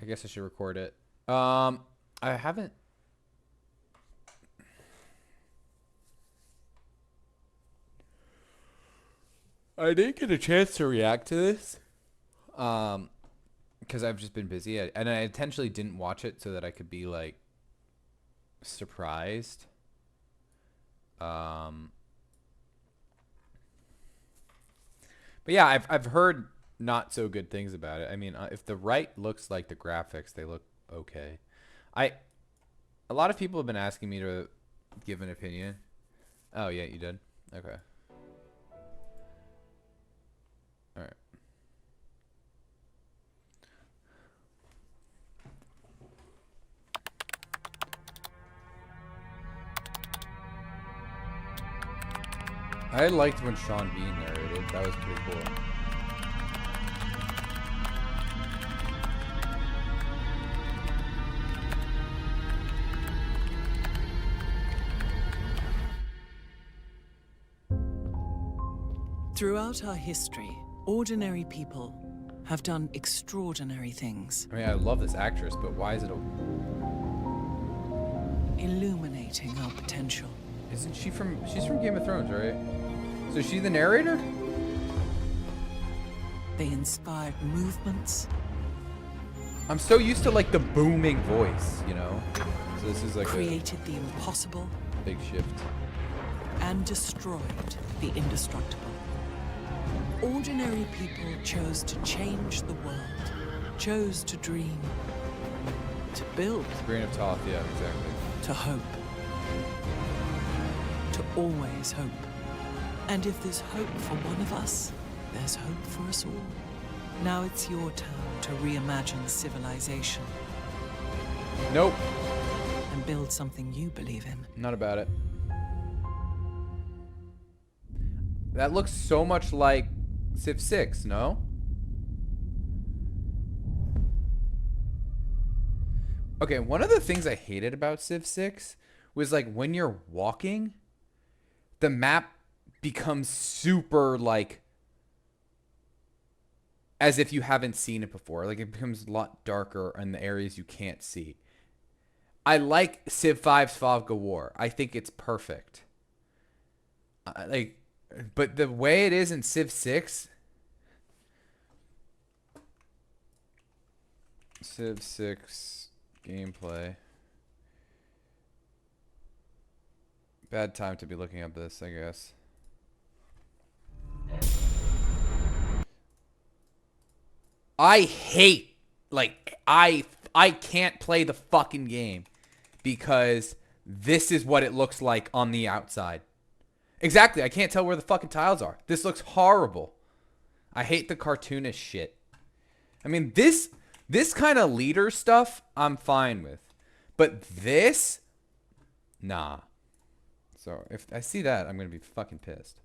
I guess I should record it. I haven't. I didn't get a chance to react to this. Because I've just been busy, and I intentionally didn't watch it so that I could be like surprised. But yeah, I've heard not so good things about it. I mean, if the right looks like the graphics, they look okay. A lot of people have been asking me to give an opinion. Oh yeah, you did. Okay. All right. I liked when Sean Bean narrated. That was pretty cool. Throughout our history, ordinary people have done extraordinary things. I mean, I love this actress, but why is it illuminating our potential. Isn't she from... She's from Game of Thrones, right? So is she the narrator? They inspired movements. I'm so used to like the booming voice, you know? So this is like created the impossible. Big shift. And destroyed the indestructible. Ordinary people chose to change the world, chose to dream, to build. Grain of Thoth, yeah, exactly. To hope. To always hope. And if there's hope for one of us, there's hope for us all. Now it's your turn to reimagine civilization. Nope. And build something you believe in. Not about it. That looks so much like Civ 6, no? Okay, one of the things I hated about Civ 6 was like when you're walking, the map becomes super like as if you haven't seen it before. Like it becomes a lot darker in the areas you can't see. I like Civ 5's Fog of War. I think it's perfect. But the way it is in Civ 6, Civ 6 gameplay. Bad time to be looking up this, I guess. I hate, like, I can't play the fucking game because this is what it looks like on the outside. Exactly, I can't tell where the fucking tiles are. This looks horrible. I hate the cartoonish shit. I mean, this kind of leader stuff, I'm fine with. But this? Nah. So, if I see that, I'm going to be fucking pissed.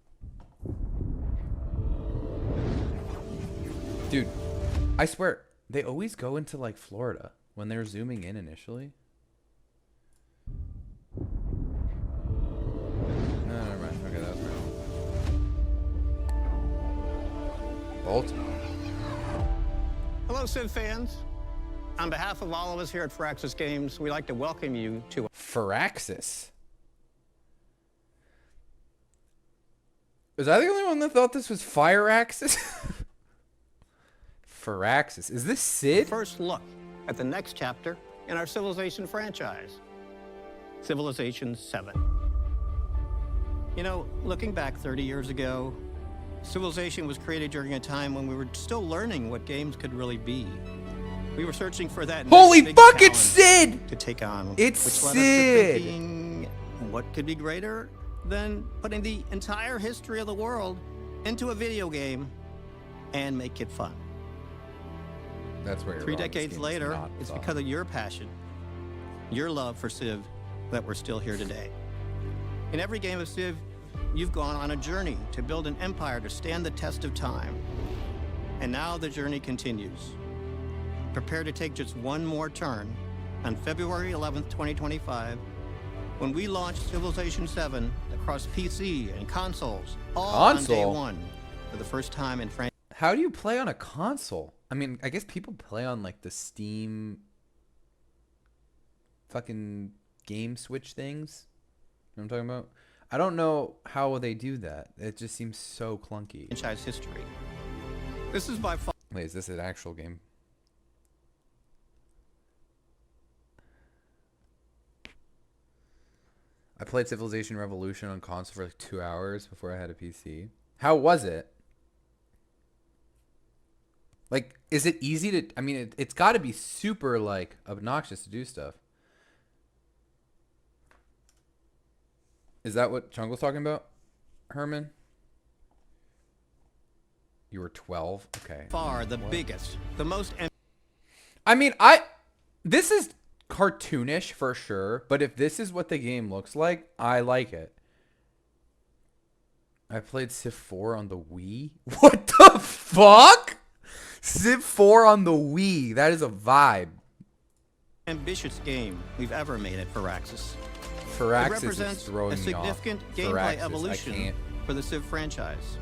Dude, I swear, they always go into, like, Florida when they're zooming in initially. No, never mind. Okay, that was wrong. Baltimore. Hello, Civ fans. On behalf of all of us here at Firaxis Games, we'd like to welcome you to Firaxis. Was I the only one that thought this was Firaxis? Firaxis. Is this Sid? First look at the next chapter in our Civilization franchise, Civilization 7. You know, looking back 30 years ago, Civilization was created during a time when we were still learning what games could really be. We were searching for that holy next big fuck, it's challenge Sid! To take on. It's which led Sid! us to thinking, what could be greater than putting the entire history of the world into a video game and make it fun? That's where you're 3 wrong. This decades game is later, not it's fun. because of your passion, your love for Civ, that we're still here today. In every game of Civ, you've gone on a journey to build an empire to stand the test of time. And now the journey continues. Prepare to take just one more turn on February 11th, 2025, when we launch Civilization 7 across PC and consoles, all on day one, for the first time in France. How do you play on a console? I mean, I guess people play on like the Steam fucking game Switch things. You know what I'm talking about? I don't know how they do that. It just seems so clunky. Franchise history. This is by far. Wait, is this an actual game? I played Civilization Revolution on console for like 2 hours before I had a PC. How was it? Like, is it easy to... I mean, it's got to be super, like, obnoxious to do stuff. Is that what Chungle's talking about, Herman? You were 12? Okay. Far the biggest, the most... I mean, this is cartoonish for sure, but if this is what the game looks like, I like it. I played Civ 4 on the Wii. What the fuck? Civ 4 on the Wii. That is a vibe. ambitious game we've ever made at Firaxis. It Firaxis represents is throwing a me off. significant gameplay Firaxis, evolution for the Civ franchise.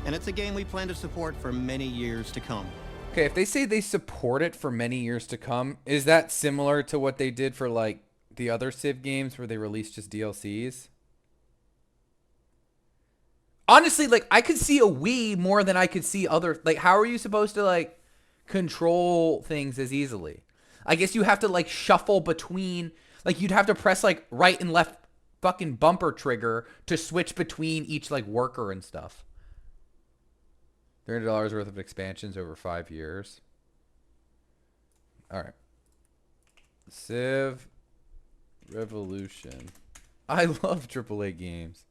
And it's a game we plan to support for many years to come. Okay, if they say they support it for many years to come, is that similar to what they did for like the other Civ games where they released just DLCs? Honestly, like I could see a Wii more than I could see other, like how are you supposed to like control things as easily? I guess you have to like shuffle between, like you'd have to press like right and left fucking bumper trigger to switch between each like worker and stuff. $300 worth of expansions over 5 years. All right. Civ Revolution. I love AAA games.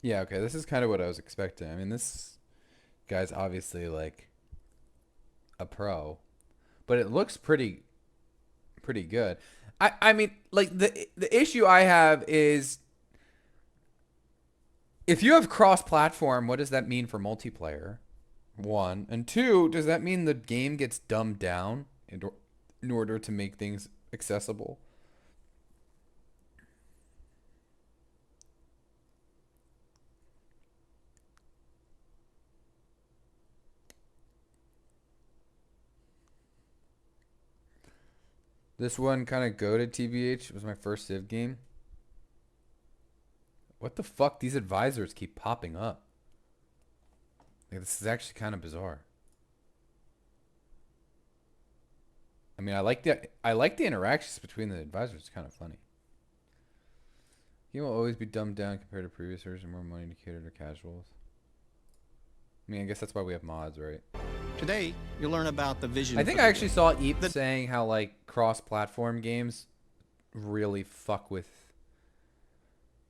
Yeah, okay, this is kind of what I was expecting. I mean, this guy's obviously like a pro, but it looks pretty good. I mean, like the issue I have is if you have cross-platform, what does that mean for multiplayer? One, and two, does that mean the game gets dumbed down in order to make things accessible? This one kind of goated TBH. It was my first Civ game. What the fuck? These advisors keep popping up. Like, this is actually kind of bizarre. I mean, I like the interactions between the advisors. It's kind of funny. Game will always be dumbed down compared to previous versions, more money to cater to casuals. I mean, I guess that's why we have mods, right? Today, you'll learn about the vision. I think I actually saw Eep saying how like cross-platform games really fuck with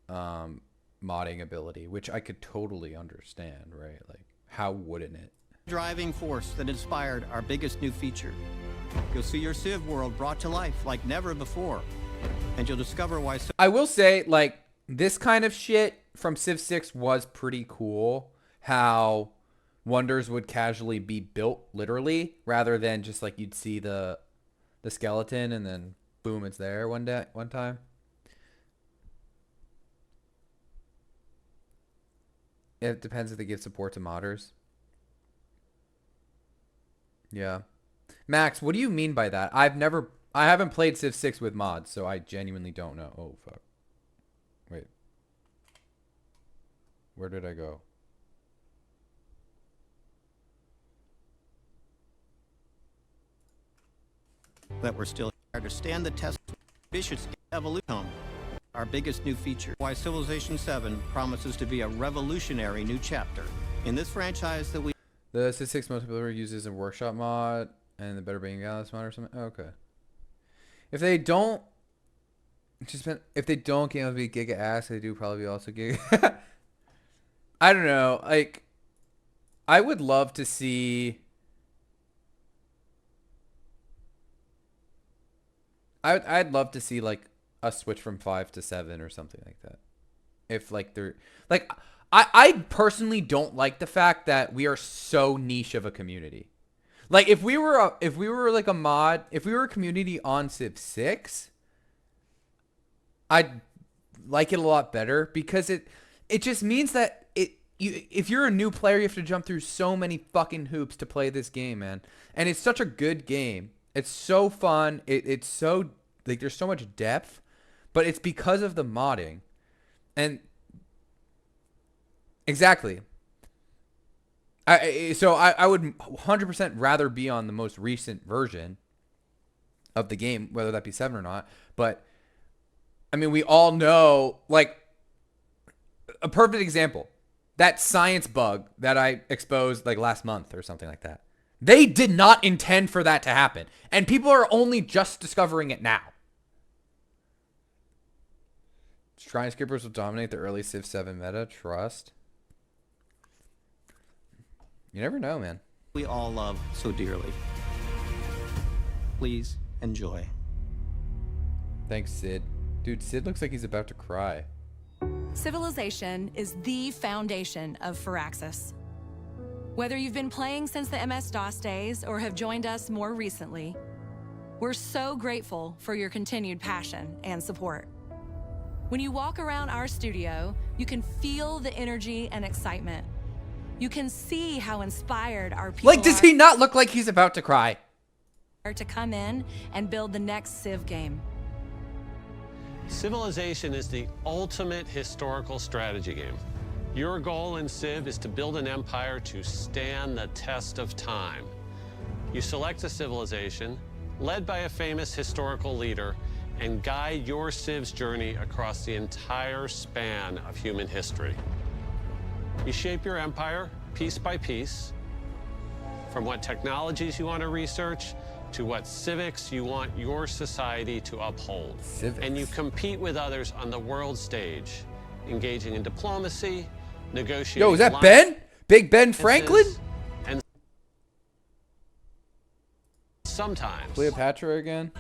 modding ability, which I could totally understand, right? Like, how wouldn't it? Driving force that inspired our biggest new feature. You'll see your Civ world brought to life like never before, and you'll discover why. I will say, like, this kind of shit from Civ 6 was pretty cool. How wonders would casually be built literally rather than just like you'd see the skeleton and then boom, it's there one time. It depends if they give support to modders. Yeah. Max, what do you mean by that? I haven't played Civ 6 with mods, so I genuinely don't know. Oh, fuck. Wait. Where did I go? That we're still here to stand the test of ambitious evolution. Our biggest new feature. Why Civilization 7 promises to be a revolutionary new chapter in this franchise that we. The Civ 6 multiplayer uses a workshop mod and the Better Being Gallus mod or something. Oh, okay. If they don't, game will be giga ass. They do probably also giga. I don't know. Like, I would love to see. I'd love to see like a switch from 5 to 7 or something like that. If like they're like, I personally don't like the fact that we are so niche of a community. Like if we were like a mod, if we were a community on Civ 6, I'd like it a lot better because it just means that if you're a new player, you have to jump through so many fucking hoops to play this game, man. And it's such a good game. It's so fun. It's so like there's so much depth, but it's because of the modding. And exactly. I would 100% rather be on the most recent version of the game, whether that be 7 or not. But I mean, we all know, like, a perfect example, that science bug that I exposed like last month or something like that. They did not intend for that to happen, and people are only just discovering it now. Shrine skippers will dominate the early Civ 7 meta. Trust. You never know, man. We all love so dearly. Please enjoy. Thanks, Sid. Dude, Sid looks like he's about to cry. Civilization is the foundation of Firaxis. Whether you've been playing since the MS-DOS days or have joined us more recently, we're so grateful for your continued passion and support. When you walk around our studio, you can feel the energy and excitement. You can see how inspired our people Like, does he not look like he's about to cry? are to come in and build the next Civ game. Civilization is the ultimate historical strategy game. Your goal in Civ is to build an empire to stand the test of time. You select a civilization, led by a famous historical leader, and guide your Civ's journey across the entire span of human history. You shape your empire piece by piece, from what technologies you want to research to what civics you want your society to uphold. Civics. And you compete with others on the world stage, engaging in diplomacy, negotiating. Yo, is that Ben? Big Ben Franklin? And sometimes Cleopatra again?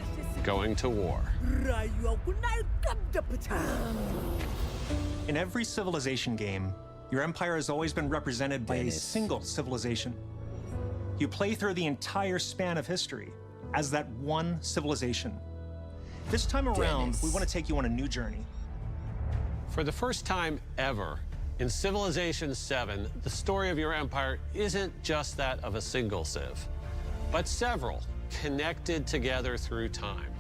going to war. In every civilization game, your empire has always been represented by a Dennis. single civilization. You play through the entire span of history as that one civilization. This time around, Dennis. we want to take you on a new journey. For the first time ever, in Civilization 7, the story of your empire isn't just that of a single Civ, but several connected together through time.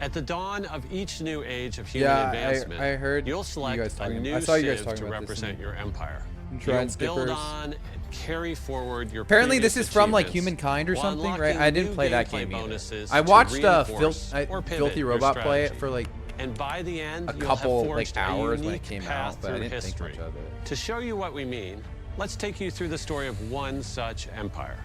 At the dawn of each new age of human Yeah, advancement, I heard you'll you select guys a talking- new I saw you guys Civ talking to about this represent in your empire. Shrine You'll build Skippers. on and carry forward your Apparently this previous is from like achievements Humankind or while something, right? unlocking I didn't new play that gameplay game either. bonuses I to watched reinforce or pivot Filthy your Robot play it strategy. for like And by the end, a you'll couple have like forged hours a when it unique came path out, but I through didn't history. think much of it. To show you what we mean, let's take you through the story of one such empire.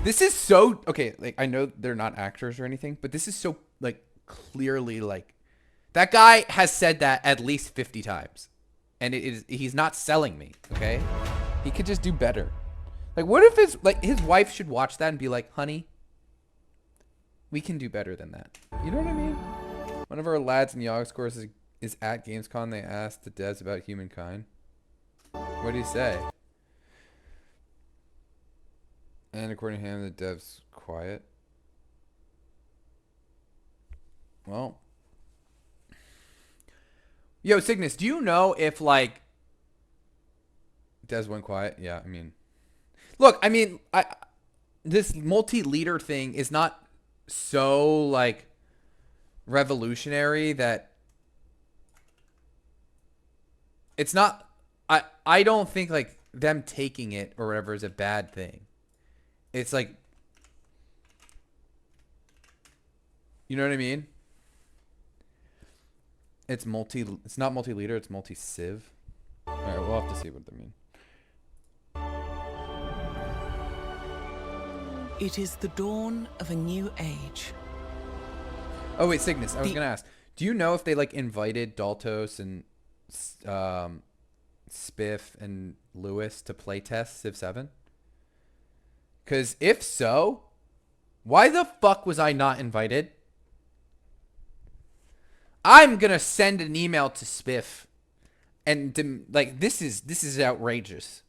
This is so okay, like I know they're not actors or anything, but this is so like clearly like that guy has said that at least 50 times. And he's not selling me, okay? He could just do better. Like what if his wife should watch that and be like, "Honey, we can do better than that." You know what I mean? One of our lads in Yogg's course is at Gamescom. They asked the devs about Humankind. What do you say? And according to him, the dev's quiet. Well. Yo, Cygnus, do you know if, like, devs went quiet? Yeah, I mean. Look, I mean, this multi-leader thing is not so, like, revolutionary that it's not. I don't think, like, them taking it or whatever is a bad thing. It's like, you know what I mean? It's not multi-leader, it's multi-civ. Alright, we'll have to see what they mean. It is the dawn of a new age. Oh wait, Cygnus, I was gonna ask. Do you know if they like invited Daltos and Spiff and Lewis to playtest Civ 7? Because if so, why the fuck was I not invited? I'm going to send an email to Spiff And like this is outrageous.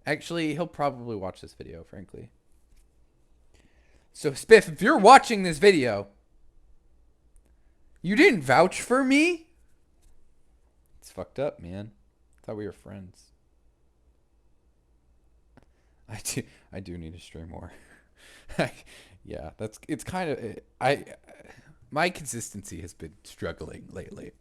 Actually, he'll probably watch this video, frankly. So Spiff, if you're watching this video, you didn't vouch for me? It's fucked up, man. I thought we were friends. I do need to stream more. Yeah, it's kind of my consistency has been struggling lately.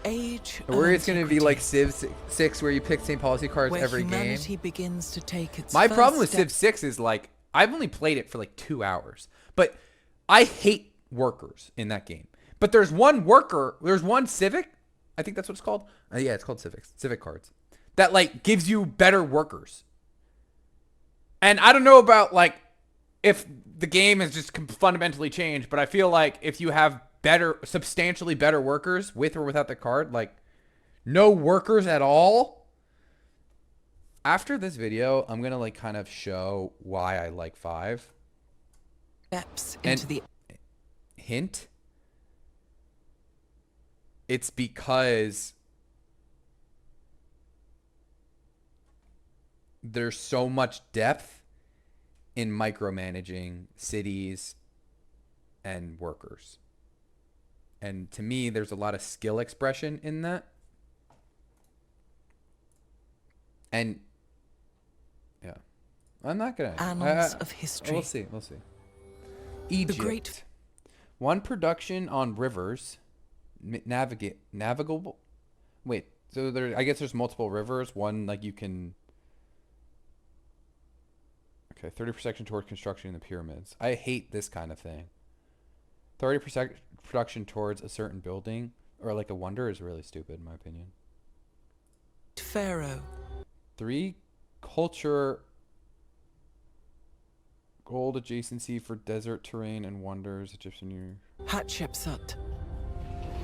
Age Where it's going to be antiquity, like Civ 6 where you pick same policy cards where every game. humanity begins to take its My first problem with step. Civ 6 is like I've only played it for like 2 hours, but I hate workers in that game. But there's one civic, I think that's what it's called. Yeah, it's called civic cards that like gives you better workers. And I don't know about like if the game has just fundamentally changed, but I feel like if you have substantially better workers with or without the card, like no workers at all. After this video, I'm going to like kind of show why I like 5. Steps And into the hint, it's because there's so much depth in micromanaging cities and workers. And to me, there's a lot of skill expression in that. And yeah, I'm not gonna. annals of history. We'll see. Egypt. great- One production on rivers, navigable. Wait, so I guess there's multiple rivers. One like you can. Okay, 30% towards construction in the pyramids. I hate this kind of thing. 30% production towards a certain building or like a wonder is really stupid in my opinion. Pharaoh. 3 culture gold adjacency for desert terrain and wonders. Egyptian year. Hatshepsut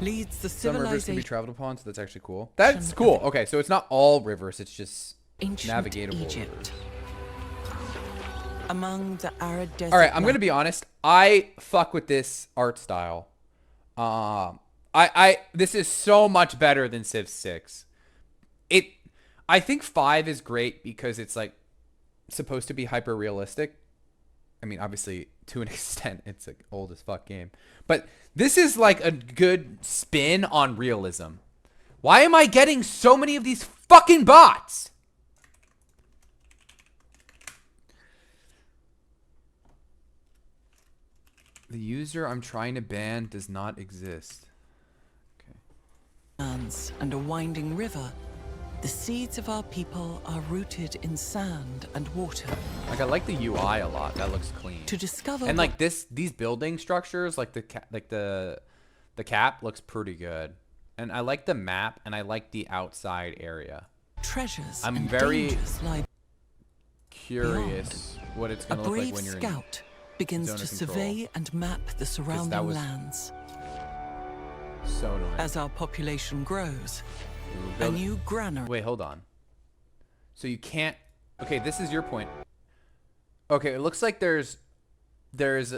leads the Some rivers can be civilization traveled upon, so that's actually cool. That's cool. Okay, so it's not all rivers, it's just ancient navigatable Egypt. rivers. Among the arid desert. All right, I'm land- gonna be honest. I fuck with this art style. This is so much better than Civ 6. I think 5 is great because it's like supposed to be hyper realistic. I mean, obviously to an extent, it's an old as fuck game, but this is like a good spin on realism. Why am I getting so many of these fucking bots? The user I'm trying to ban does not exist. Okay. lands and a winding river, the seeds of our people are rooted in sand and water. Like I like the UI a lot. That looks clean. To discover And like these building structures, like the cap looks pretty good. And I like the map and I like the outside area. treasures I'm and very dangers lie. Curious what it's A gonna look like brave when you're in. scout begins zone to of control. survey and map the surrounding was- lands. So annoying. As our population grows, Ooh, a build- new granary. Wait, hold on. So you can't. Okay, this is your point. Okay, it looks like there's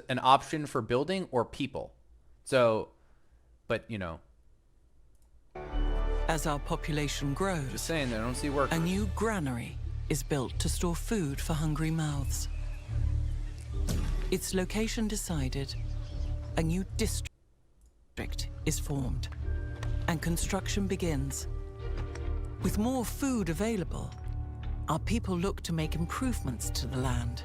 an option for building or people. So, but you know, As our population grows, just saying that I don't see work. a new granary is built to store food for hungry mouths. Its location decided, a new district is formed, and construction begins. With more food available, our people look to make improvements to the land.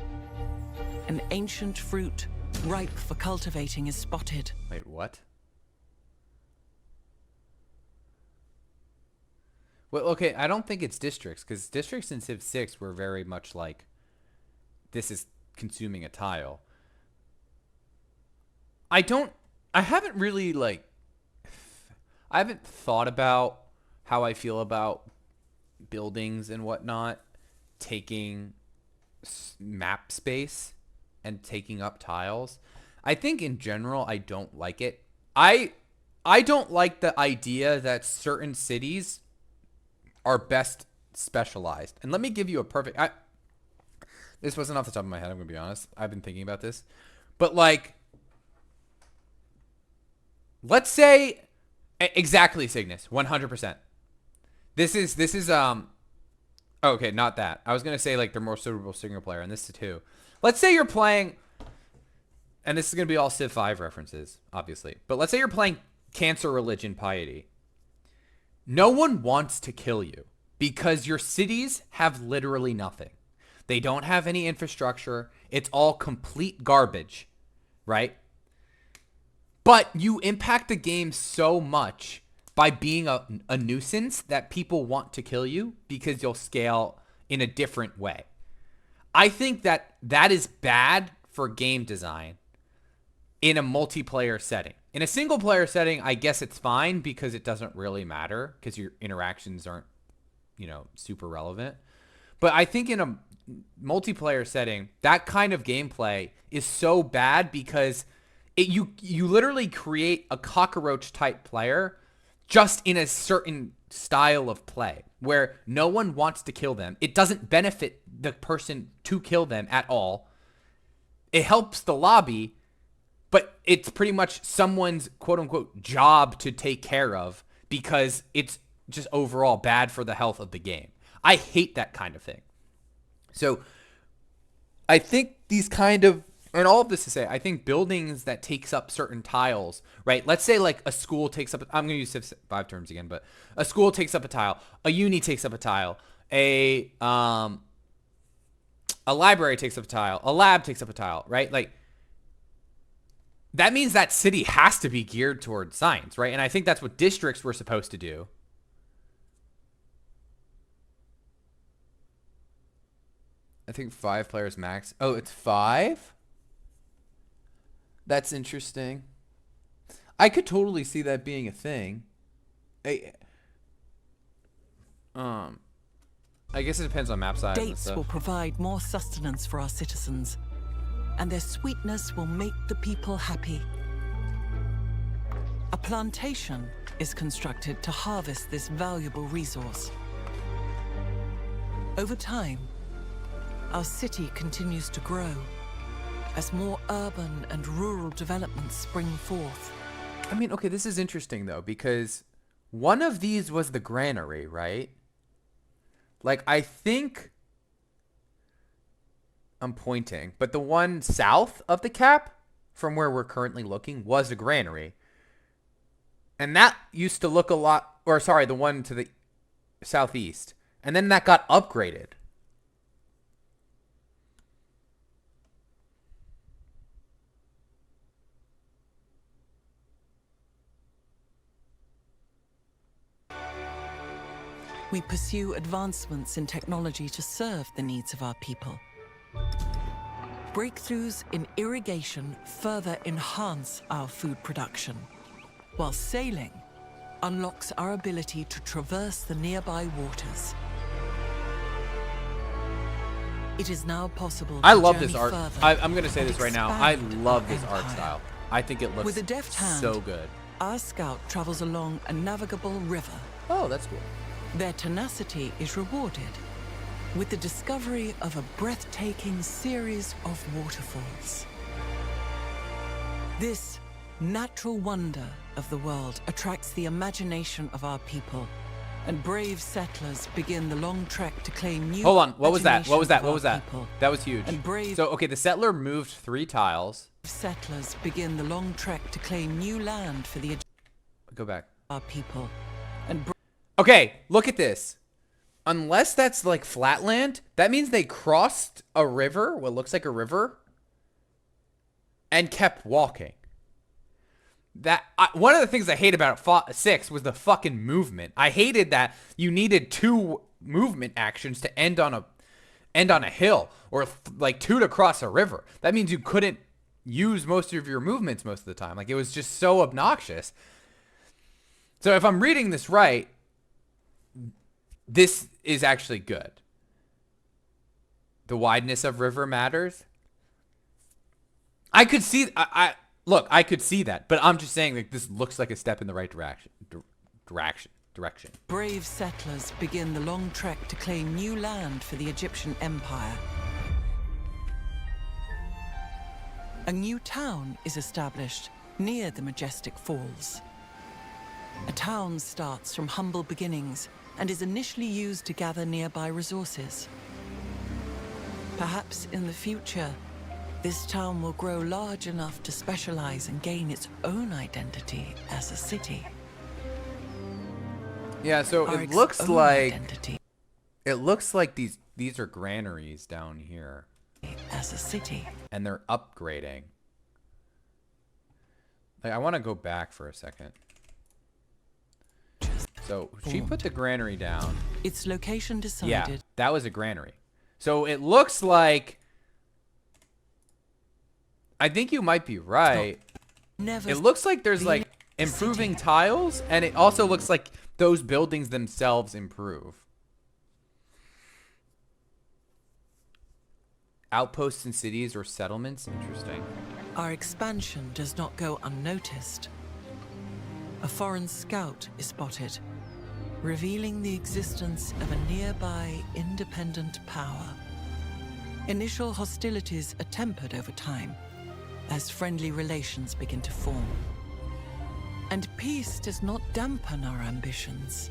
An ancient fruit ripe for cultivating is spotted. Wait, what? Well, okay, I don't think it's districts because districts in Civ 6 were very much like this is consuming a tile. I haven't really I haven't thought about how I feel about buildings and whatnot taking map space and taking up tiles. I think in general I don't like it. I don't like the idea that certain cities are best specialized. And let me give you a perfect this wasn't off the top of my head, I'm gonna be honest. I've been thinking about this. But like, let's say exactly, Cygnus, 100%. This is okay, not that. I was gonna say like they're more suitable single player, and this too. Let's say you're playing, and this is gonna be all Civ 5 references, obviously. But let's say you're playing Cancer, Religion, Piety. No one wants to kill you because your cities have literally nothing. They don't have any infrastructure. It's all complete garbage, right? But you impact the game so much by being a nuisance that people want to kill you because you'll scale in a different way. I think that is bad for game design in a multiplayer setting. In a single player setting, I guess it's fine because it doesn't really matter because your interactions aren't, super relevant. But I think in a multiplayer setting, that kind of gameplay is so bad because you literally create a cockroach type player just in a certain style of play where no one wants to kill them. It doesn't benefit the person to kill them at all. It helps the lobby, but it's pretty much someone's quote unquote job to take care of because it's just overall bad for the health of the game. I hate that kind of thing. So I think these kind of, and all of this to say, I think buildings that takes up certain tiles, right? Let's say like a school takes up, I'm going to use Civ 5 terms again, but a school takes up a tile, a uni takes up a tile, a library takes up a tile, a lab takes up a tile, right? Like that means that city has to be geared towards science, right? And I think that's what districts were supposed to do. I think 5 players max. Oh, it's 5? That's interesting. I could totally see that being a thing. I guess it depends on map size. Dates will provide more sustenance for our citizens, and their sweetness will make the people happy. A plantation is constructed to harvest this valuable resource. Over time, our city continues to grow as more urban and rural developments spring forth. I mean, okay, this is interesting though, because one of these was the granary, right? Like, I think I'm pointing, but the one south of the cap from where we're currently looking was a granary. And that used to look a lot, or sorry, the one to the southeast. And then that got upgraded. We pursue advancements in technology to serve the needs of our people. Breakthroughs in irrigation further enhance our food production, while sailing unlocks our ability to traverse the nearby waters. It is now possible to I love this journey art. further I'm going to say and this right now. I expand love our this art empire. style. I think it looks With a deft hand, so good. our scout travels along a navigable river. Oh, that's cool. Their tenacity is rewarded with the discovery of a breathtaking series of waterfalls. This natural wonder of the world attracts the imagination of our people, and brave settlers begin the long trek to claim new. Hold on. What was that? What was that? imaginations What was of our that? people. That was huge. And brave So, okay, the settler moved 3 tiles. settlers begin the long trek to claim new land for the Go back. our people, and Okay, look at this. Unless that's like flatland, that means they crossed a river, what looks like a river, and kept walking. One of the things I hate about 6 was the fucking movement. I hated that you needed 2 movement actions to end on a hill, or like 2 to cross a river. That means you couldn't use most of your movements most of the time. Like, it was just so obnoxious. So if I'm reading this right, this is actually good. The wideness of river matters. I could see, look, I could see that, but I'm just saying, like, this looks like a step in the right direction. Direction. brave settlers begin the long trek to claim new land for the Egyptian Empire. A new town is established near the majestic falls. A town starts from humble beginnings and is initially used to gather nearby resources. Perhaps in the future, this town will grow large enough to specialize and gain its own identity as a city. Yeah, so Our it looks own like identity these are granaries down here, as a city. and they're upgrading. Like, I want to go back for a second. So she put the granary down. Its location decided. Yeah, that was a granary. So it looks like, I think you might be right. Never It looks like there's been like a improving city. tiles, and it also looks like those buildings themselves improve. Outposts in cities or settlements? Interesting. Our expansion does not go unnoticed. A foreign scout is spotted, revealing the existence of a nearby independent power. Initial hostilities are tempered over time as friendly relations begin to form. And peace does not dampen our ambitions.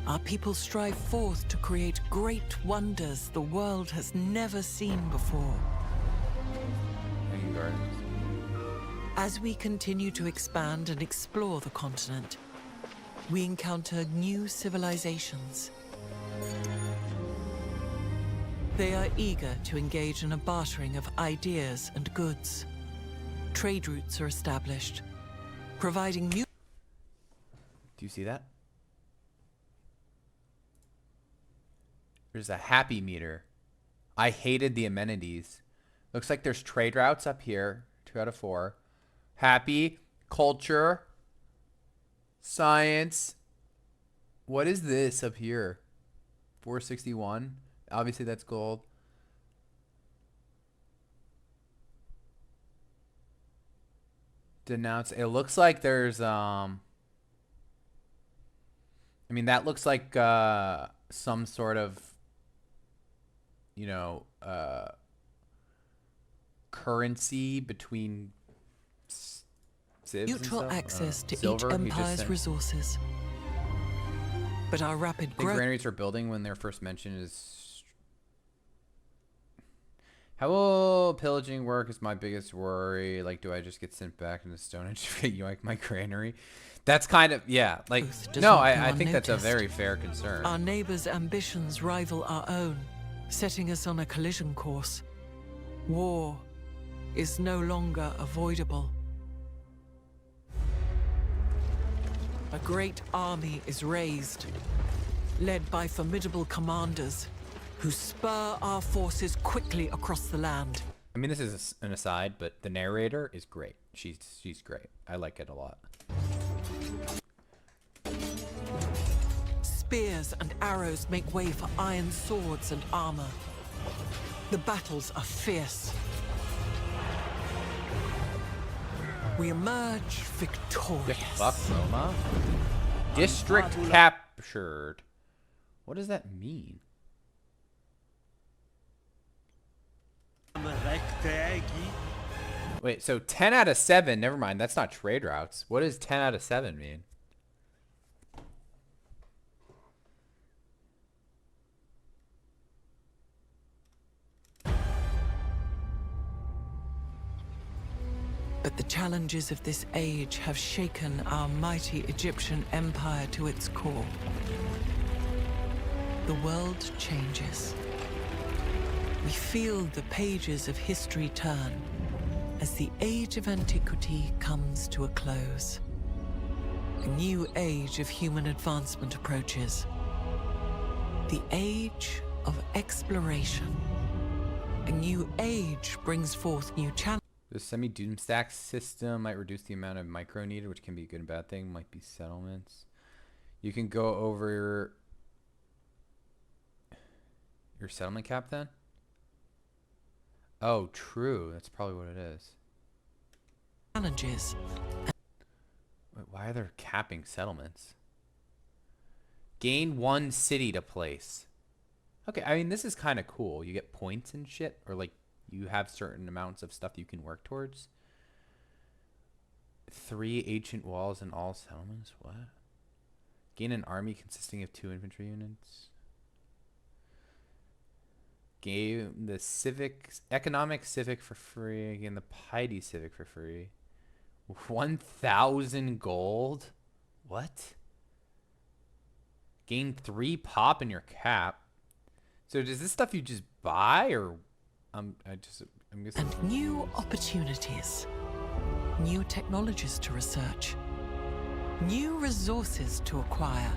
Our people strive forth to create great wonders the world has never seen before. Hanging gardens. As we continue to expand and explore the continent, we encounter new civilizations. They are eager to engage in a bartering of ideas and goods. Trade routes are established, providing new... Do you see that? There's a happy meter. I hated the amenities. Looks like there's trade routes up here. 2 out of 4. Happy. Culture. Science. What is this up here? 461. Obviously that's gold. Denounce. It looks like there's I mean, that looks like some sort of, you know, currency between civs and neutral stuff. access to Silver, each he just empire's said. resources. But our rapid The growth... granaries are building when they're first mentioned is... How will pillaging work is my biggest worry. Like, do I just get sent back into Stonehenge to get yoink my granary? That's kind of, yeah. Like, Truth does no, not go I think that's a unnoticed. very fair concern. Our neighbors' ambitions rival our own, setting us on a collision course. War is no longer avoidable. A great army is raised, led by formidable commanders who spur our forces quickly across the land. I mean, this is an aside, but the narrator is great. She's great. I like it a lot. Spears and arrows make way for iron swords and armor. The battles are fierce. We emerge Get victorious. fucked, Roma. District captured. What does that mean? Wait, so 10 out of 7. Never mind. That's not trade routes. What does 10 out of 7 mean? But the challenges of this age have shaken our mighty Egyptian empire to its core. The world changes. We feel the pages of history turn as the age of antiquity comes to a close. A new age of human advancement approaches. The age of exploration. A new age brings forth new challenges. The semi-doom stack system might reduce the amount of micro needed, which can be a good and bad thing. Might be settlements. You can go over your settlement cap then? Oh, true. That's probably what it is. Challenges. Wait, why are they capping settlements? Gain 1 city to place. Okay, I mean, this is kind of cool. You get points and shit, or like you have certain amounts of stuff you can work towards. 3 ancient walls in all settlements? What? Gain an army consisting of 2 infantry units. Gain the economic civic for free. Gain the piety civic for free. 1,000 gold. What? Gain 3 pop in your cap. So is this stuff you just buy, or I'm guessing. And new opportunities, new technologies to research, new resources to acquire,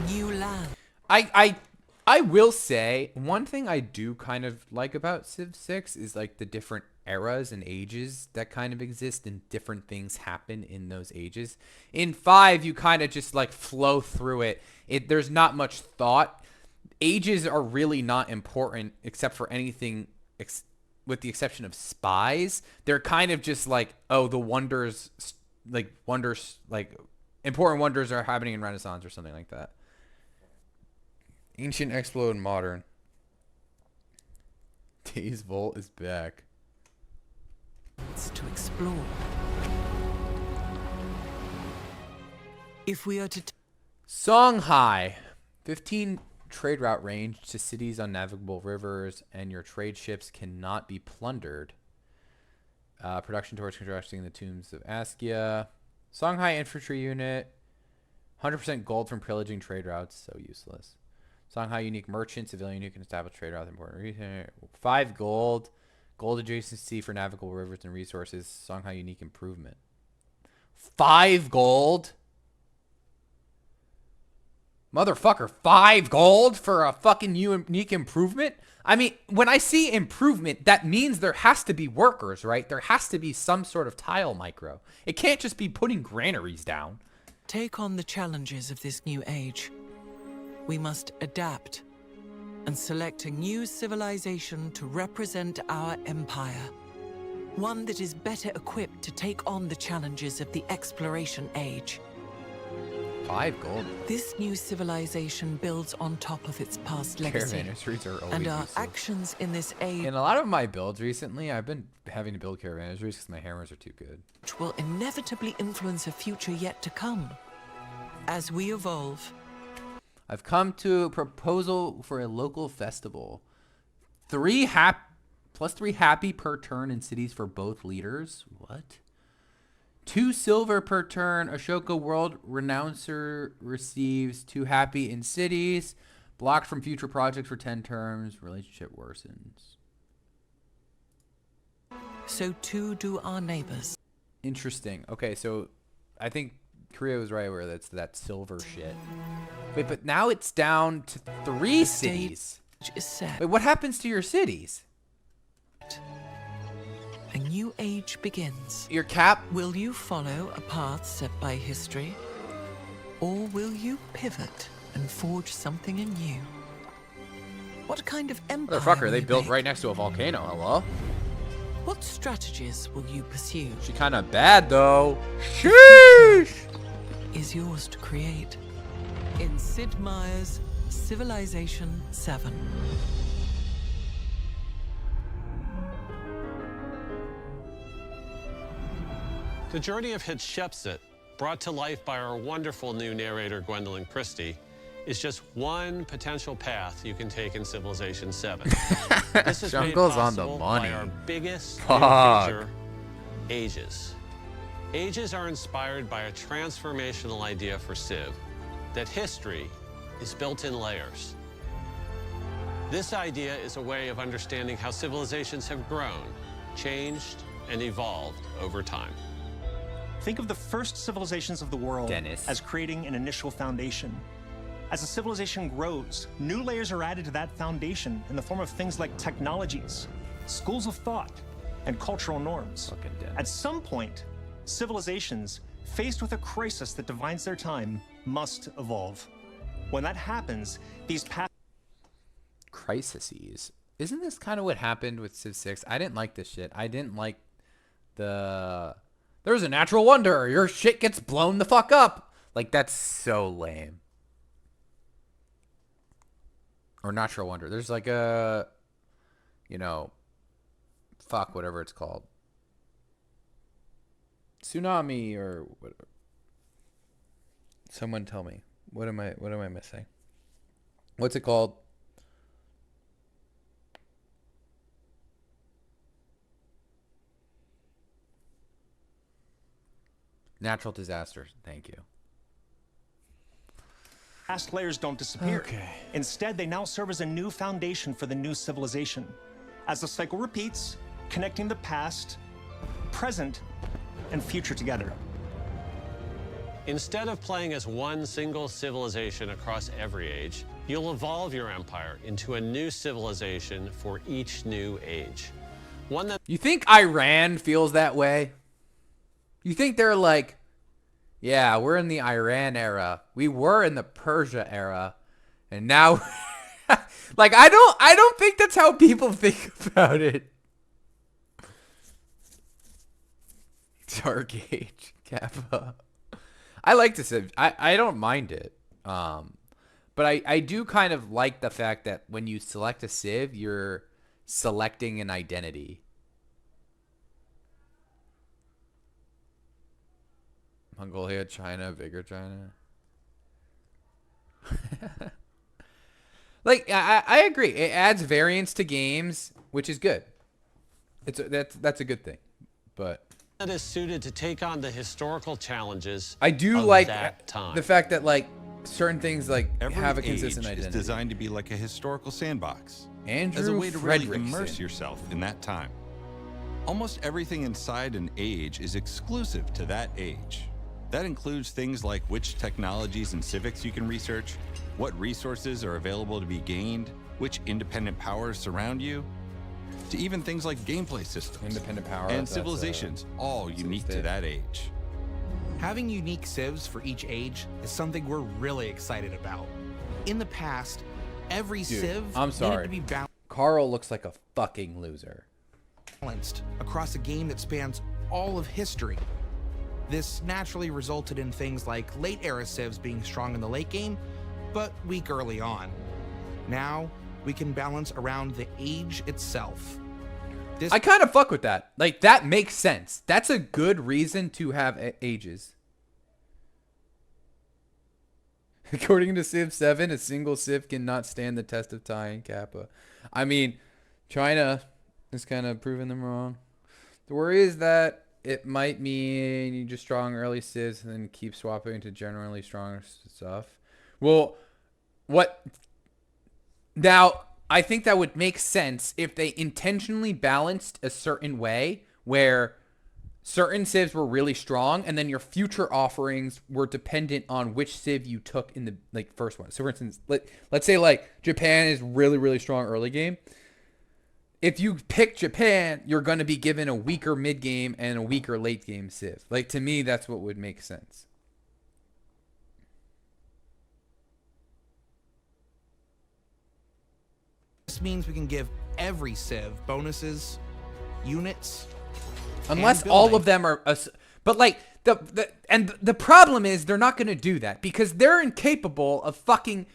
new land. I will say one thing I do kind of like about Civ 6 is like the different eras and ages that kind of exist, and different things happen in those ages. In 5, you kind of just like flow through it. There's not much thought. Ages are really not important except for anything with the exception of spies. They're kind of just like, oh, the wonders, like important wonders are happening in Renaissance or something like that. Ancient, Explode, Modern. Days Vault is back. To explore. If we are to Songhai. 15 trade route range to cities on navigable rivers, and your trade ships cannot be plundered. Production towards constructing the tombs of Askia. Songhai infantry unit. 100% gold from pillaging trade routes. So useless. Songhai unique merchant. Civilian who can establish trade routes. Important reason. 5 gold. Gold adjacency for navigable rivers and resources. Songhai unique improvement. 5 gold. Motherfucker, 5 gold for a fucking unique improvement? I mean, when I see improvement, that means there has to be workers, right? There has to be some sort of tile micro. It can't just be putting granaries down. take on the challenges of this new age, we must adapt and select a new civilization to represent our empire. One that is better equipped to take on the challenges of the exploration age. 5 gold. This new civilization builds on top of its past legacy. Caravan histories are always And our useful. actions in this age In a lot of my builds recently, I've been having to build caravan histories because my hammers are too good. will inevitably influence a future yet to come. As we evolve, I've come to a proposal for a local festival. +3 happy per turn in cities for both leaders. What? 2 silver per turn. Ashoka World Renouncer receives 2 happy in cities. Blocked from future projects for 10 terms. Relationship worsens. so too do our neighbors. Interesting. Okay, so I think Korea was right where that's that silver shit. Wait, but now it's down to 3 cities. Is set. Wait, what happens to your cities? A new age begins. Your cap? Will you follow a path set by history? Or will you pivot and forge something anew? What kind of empire Motherfucker, will they you built make? right next to a volcano. Hello? What strategies will you pursue? She kind of bad, though. Sheesh! Is yours to create. In Sid Meier's Civilization 7. The journey of Hatshepsut, brought to life by our wonderful new narrator, Gwendolyn Christie, is just one potential path you can take in Civilization 7. This is made Jungle's on the possible money. by our biggest new Fuck. feature, Ages. Ages are inspired by a transformational idea for Civ, that history is built in layers. This idea is a way of understanding how civilizations have grown, changed, and evolved over time. Think of the first civilizations of the world Dennis. as creating an initial foundation. As a civilization grows, new layers are added to that foundation in the form of things like technologies, schools of thought, and cultural norms. Fucking Dennis. At some point, civilizations, faced with a crisis that defines their time, must evolve. When that happens, these paths Crises. Isn't this kind of what happened with Civ 6? I didn't like this shit. I didn't like the... There's a natural wonder. Your shit gets blown the fuck up. Like, that's so lame. Or natural wonder. There's like a... You know... Fuck, whatever it's called. Tsunami or whatever. Someone tell me. What am I missing? What's it called? Natural disasters. Thank you. Past layers don't disappear. Okay. Instead, they now serve as a new foundation for the new civilization. As the cycle repeats, connecting the past, present, and future together. Instead of playing as one single civilization across every age, you'll evolve your empire into a new civilization for each new age. One that You think Iran feels that way? You think they're like, yeah, we're in the Iran era. We were in the Persia era. And now like I don't think that's how people think about it. Dark Age, Kappa. I like to Civ. I don't mind it. But I do kind of like the fact that when you select a Civ, you're selecting an identity. Mongolia, China, bigger China. Like I agree. It adds variance to games, which is good. That's a good thing. But that is suited to take on the historical challenges I do of like that time. the fact that like certain things like Every have a consistent age identity. is designed to be like a historical sandbox. Andrew as a way to really Fredrickson. immerse yourself in that time. Almost everything inside an age is exclusive to that age. That includes things like which technologies and civics you can research, what resources are available to be gained, which independent powers surround you, to even things like gameplay systems Independent power. and civilizations, all unique to that age. Having unique civs for each age is something we're really excited about. In the past, every civ I'm sorry. needed to be Carl looks like a fucking loser. balanced across a game that spans all of history. This naturally resulted in things like late era civs being strong in the late game, but weak early on. Now, we can balance around the age itself. This I kind of fuck with that. Like, that makes sense. That's a good reason to have ages. According to Civ 7, a single Civ cannot stand the test of time, Kappa. I mean, China is kind of proving them wrong. The worry is that it might mean you just strong early Civs and then keep swapping to generally stronger stuff. Well, what... Now, I think that would make sense if they intentionally balanced a certain way where certain civs were really strong and then your future offerings were dependent on which civ you took in the first one. So for instance, let's say like Japan is really strong early game. If you pick Japan, you're going to be given a weaker mid game and a weaker late game civ. Like, to me, that's what would make sense. This means we can give every civ bonuses, units, Unless and all building. of them are, but like the problem is they're not going to do that because they're incapable of fucking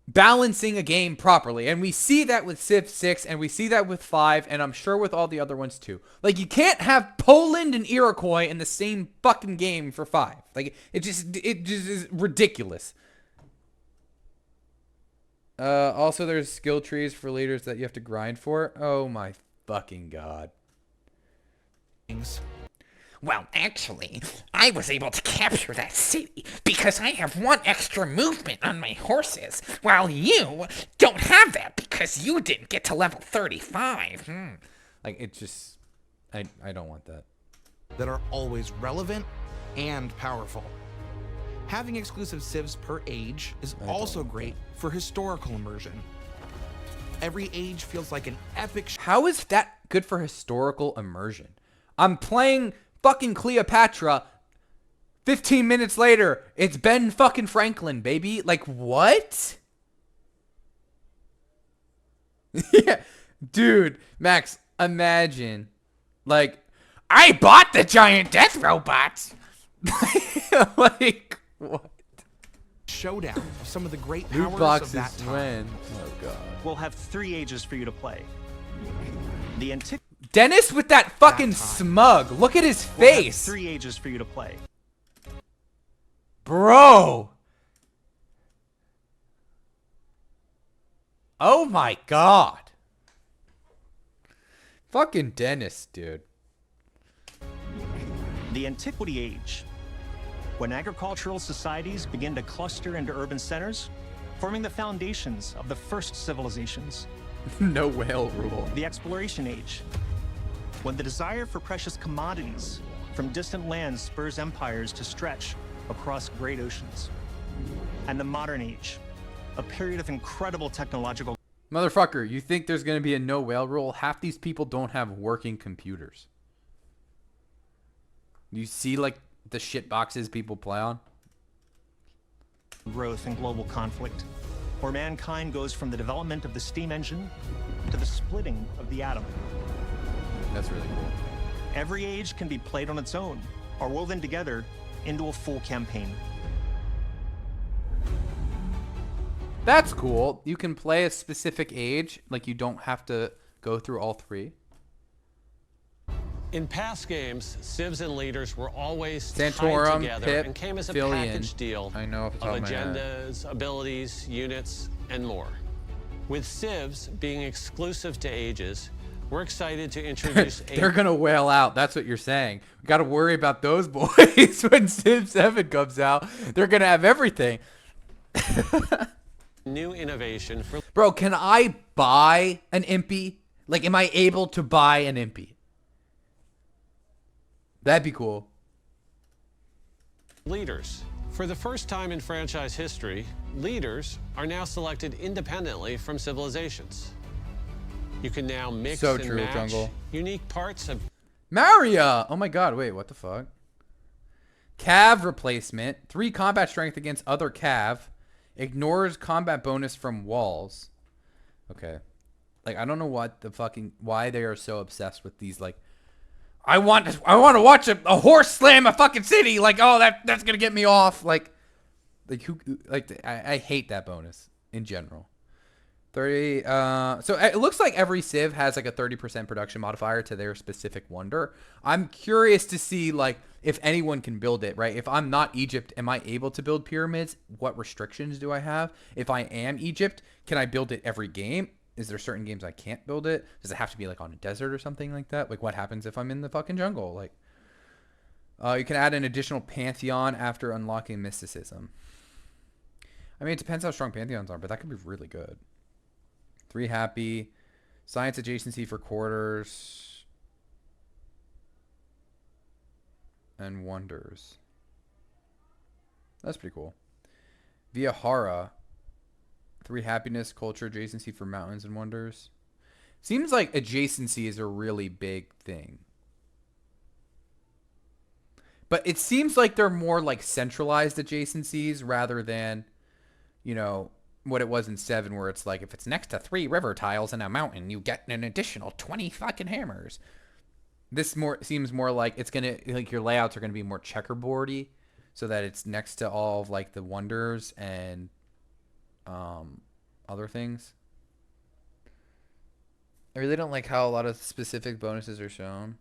balancing a game properly, and we see that with Civ 6, and we see that with 5, and I'm sure with all the other ones too. Like, you can't have Poland and Iroquois in the same fucking game for 5. Like, it just is ridiculous. Also, there's skill trees for leaders that you have to grind for. Oh my fucking god. things. Well, actually, I was able to capture that city because I have 1 extra movement on my horses, while you don't have that because you didn't get to level 35. Like, it just... I don't want that. That are always relevant and powerful. Having exclusive civs per age is also great for historical immersion. Every age feels like an epic How is that good for historical immersion? I'm playing fucking Cleopatra. 15 minutes later, it's Ben fucking Franklin, baby. Like, what? Yeah. Dude, Max, imagine. Like, I bought the giant death robots. like, what? showdown of some of the great Loot powers of boxes that time. when? Oh, God. We'll have 3 ages for you to play. The antiquity. Dennis with that fucking That time. smug. Look at his We'll have face. 3 ages for you to play. Bro. Oh my god. Fucking Dennis, dude. The Antiquity Age, when agricultural societies begin to cluster into urban centers, forming the foundations of the first civilizations. No whale rule. The Exploration Age, when the desire for precious commodities from distant lands spurs empires to stretch across great oceans. And the Modern Age, a period of incredible technological... Motherfucker, you think there's going to be a no whale rule? Half these people don't have working computers. You see, like, the shit boxes people play on? growth and global conflict, where mankind goes from the development of the steam engine to the splitting of the atom. That's really cool. Every age can be played on its own, or woven together into a full campaign. That's cool. You can play a specific age, like you don't have to go through all three. In past games, civs and leaders were always tied Santorum, together Pip, and came as a Fillion. package deal I know off the of top of my head. agendas, abilities, units, and more. With civs being exclusive to ages, we're excited to introduce They're gonna whale out. That's what you're saying. We got to worry about those boys when Civ 7 comes out. They're gonna have everything. new innovation for Bro, can I buy an Impy? Like, am I able to buy an Impy? That'd be cool. leaders. For the first time in franchise history, leaders are now selected independently from civilizations. You can now mix So and true, match Jungle. unique parts of Maria! Oh my god, wait, what the fuck? Cav replacement. 3 combat strength against other Cav. Ignores combat bonus from walls. Okay. Like, I don't know what the fucking... why they are so obsessed with these, like... I want to watch a horse slam a fucking city. Like, oh, that's gonna get me off. Like who? Like, I hate that bonus in general. 30. So it looks like every civ has like a 30% production modifier to their specific wonder. I'm curious to see like if anyone can build it. Right? If I'm not Egypt, am I able to build pyramids? What restrictions do I have? If I am Egypt, can I build it every game? Is there certain games I can't build it? Does it have to be like on a desert or something like that? Like what happens if I'm in the fucking jungle? Like, you can add an additional pantheon after unlocking mysticism. I mean, it depends how strong pantheons are, but that could be really good. 3 happy, science adjacency for quarters, and wonders. That's pretty cool. Vihara. 3 happiness, culture, adjacency for mountains and wonders. Seems like adjacency is a really big thing. But it seems like they're more like centralized adjacencies rather than, you know, what it was in 7 where it's like if it's next to 3 river tiles in a mountain, you get an additional 20 fucking hammers. This seems more like it's going to, like your layouts are going to be more checkerboardy so that it's next to all of like the wonders and other things. I really don't like how a lot of specific bonuses are shown.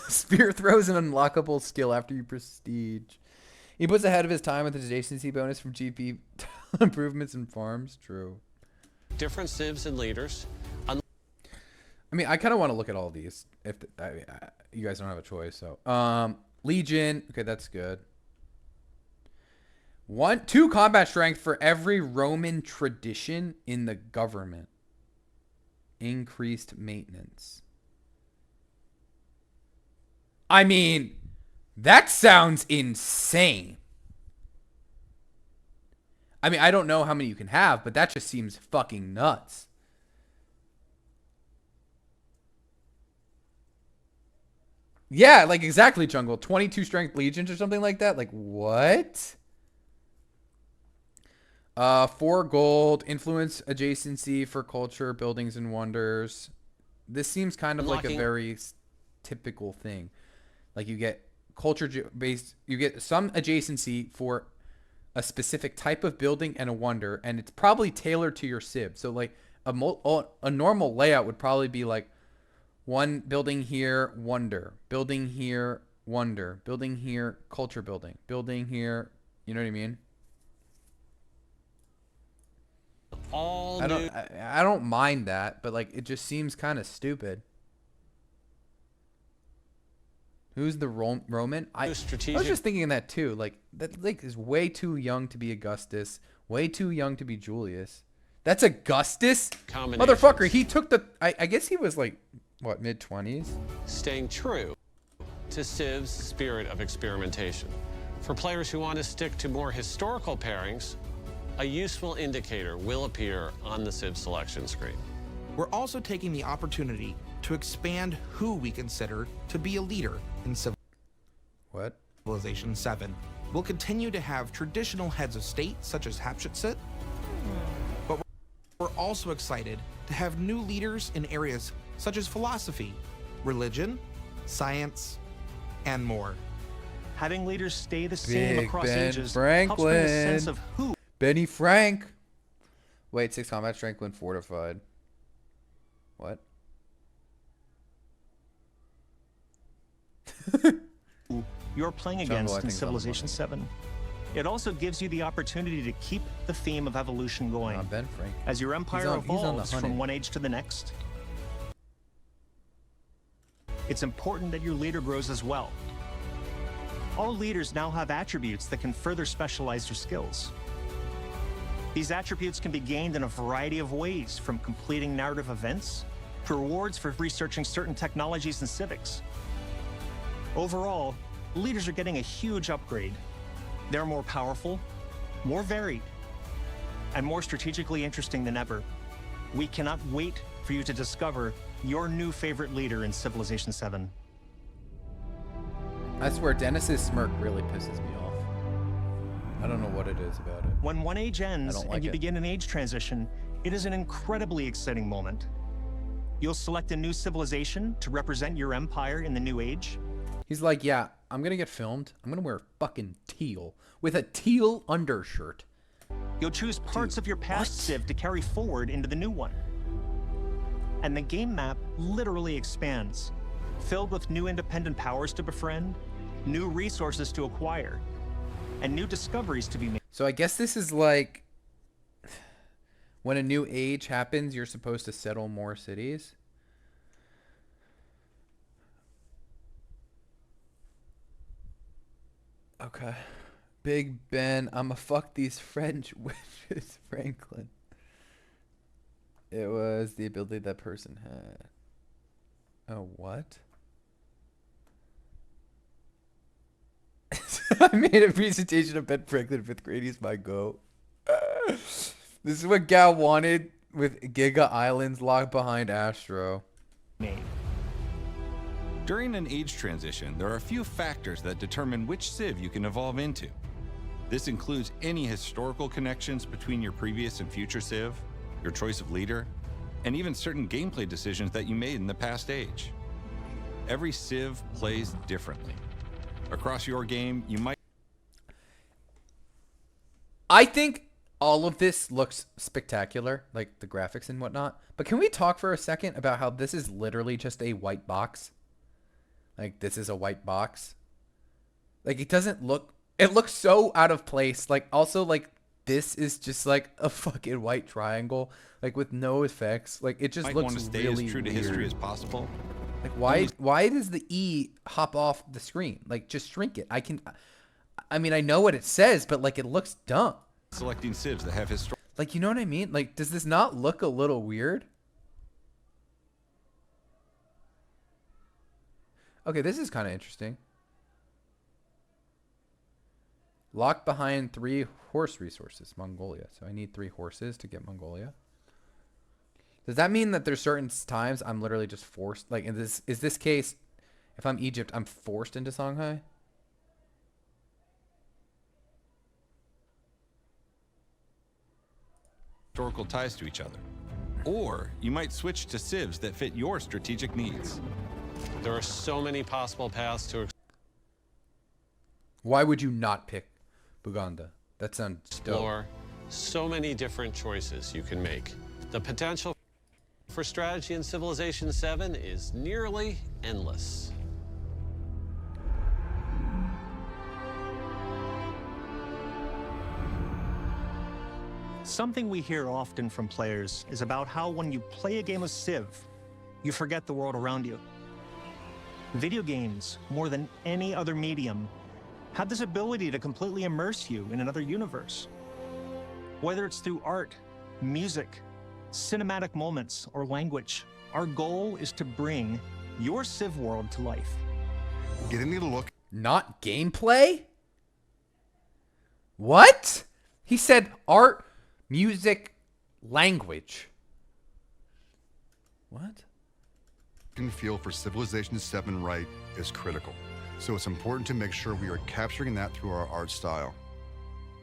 Spear throws an unlockable skill after you prestige. He puts ahead of his time with his adjacency bonus from GP improvements and farms. True. different civs and leaders. I mean, I kind of want to look at all these. If you guys don't have a choice, so Legion. Okay, that's good. 2 combat strength for every Roman tradition in the government. Increased maintenance. I mean, that sounds insane. I mean, I don't know how many you can have, but that just seems fucking nuts. Yeah, like exactly, Jungle. 22 strength legions or something like that. Like, what? 4 gold. Influence adjacency for culture, buildings, and wonders. This seems kind of like a very typical thing. Like, you get culture-based... You get some adjacency for a specific type of building and a wonder, and it's probably tailored to your civ. So, like, a normal layout would probably be, like, One building here, wonder. Building here, wonder. Building here, culture building. Building here, you know what I mean? All I don't mind that, but like it just seems kind of stupid. Who's the Roman? I was just thinking that too. Like that lake is way too young to be Augustus, way too young to be Julius. That's Augustus? Motherfucker, he took the I guess he was like what, mid-20s? Staying true to Civ's spirit of experimentation. For players who want to stick to more historical pairings, a useful indicator will appear on the Civ selection screen. We're also taking the opportunity to expand who we consider to be a leader in Civilization 7. We'll continue to have traditional heads of state, such as Hatshepsut, but we're also excited to have new leaders in areas such as philosophy, religion, science, and more. Having leaders stay the same Big across Ben ages helps bring a sense of who. Benny Frank. Wait, 6 combat strength when fortified. What? You're playing against in Civilization 7. It also gives you the opportunity to keep the theme of evolution going. Ben Frank. As your empire evolves from one age to the next, it's important that your leader grows as well. All leaders now have attributes that can further specialize their skills. These attributes can be gained in a variety of ways, from completing narrative events to rewards for researching certain technologies and civics. Overall, leaders are getting a huge upgrade. They're more powerful, more varied, and more strategically interesting than ever. We cannot wait for you to discover your new favorite leader in Civilization 7. I swear, Dennis's smirk really pisses me off. I don't know what it is about it. When one age ends and you it. begin an age transition, it is an incredibly exciting moment. You'll select a new civilization to represent your empire in the new age. He's like, yeah, I'm gonna get filmed. I'm gonna wear fucking teal with a teal undershirt. You'll choose parts of your past Civ to carry forward into the new one. And the game map literally expands, filled with new independent powers to befriend, new resources to acquire, and new discoveries to be made. So I guess this is like when a new age happens, you're supposed to settle more cities. Okay. Big Ben, I'ma fuck these French witches, Franklin. It was the ability that person had. Oh, what? I made a presentation of Ben Franklin, 5th grade. He's my goat. This is what Gal wanted with Giga Islands locked behind Astro. During an age transition, there are a few factors that determine which Civ you can evolve into. This includes any historical connections between your previous and future Civ, your choice of leader, and even certain gameplay decisions that you made in the past age. Every Civ plays differently. Across your game, you might... I think all of this looks spectacular, like the graphics and whatnot. But can we talk for a second about how this is literally just a white box? Like, this is a white box. Like, it doesn't look... It looks so out of place. Like, also, like, this is just, like, a fucking white triangle. Like, with no effects. Like, it just looks want to stay really as true to weird. history as possible. Like, why does the E hop off the screen? Like, just shrink it. I mean, I know what it says, but, like, it looks dumb. Selecting Civs that have historical... Like, you know what I mean? Like, does this not look a little weird? Okay, this is kind of interesting. Locked behind 3 horse resources, Mongolia. So I need 3 horses to get Mongolia. Does that mean that there's certain times I'm literally just forced? Like, is this case, if I'm Egypt, I'm forced into Songhai? historical ties to each other. Or you might switch to Civs that fit your strategic needs. There are so many possible paths to Why would you not pick Buganda? That sounds dope. explore. So many different choices you can make. The potential for strategy in Civilization 7 is nearly endless. Something we hear often from players is about how when you play a game of Civ, you forget the world around you. Video games, more than any other medium, have this ability to completely immerse you in another universe. Whether it's through art, music, cinematic moments, or language, our goal is to bring your Civ world to life. Getting a look. Not gameplay? What? He said art, music, language. What? And feel for Civilization 7 right is critical. So it's important to make sure we are capturing that through our art style.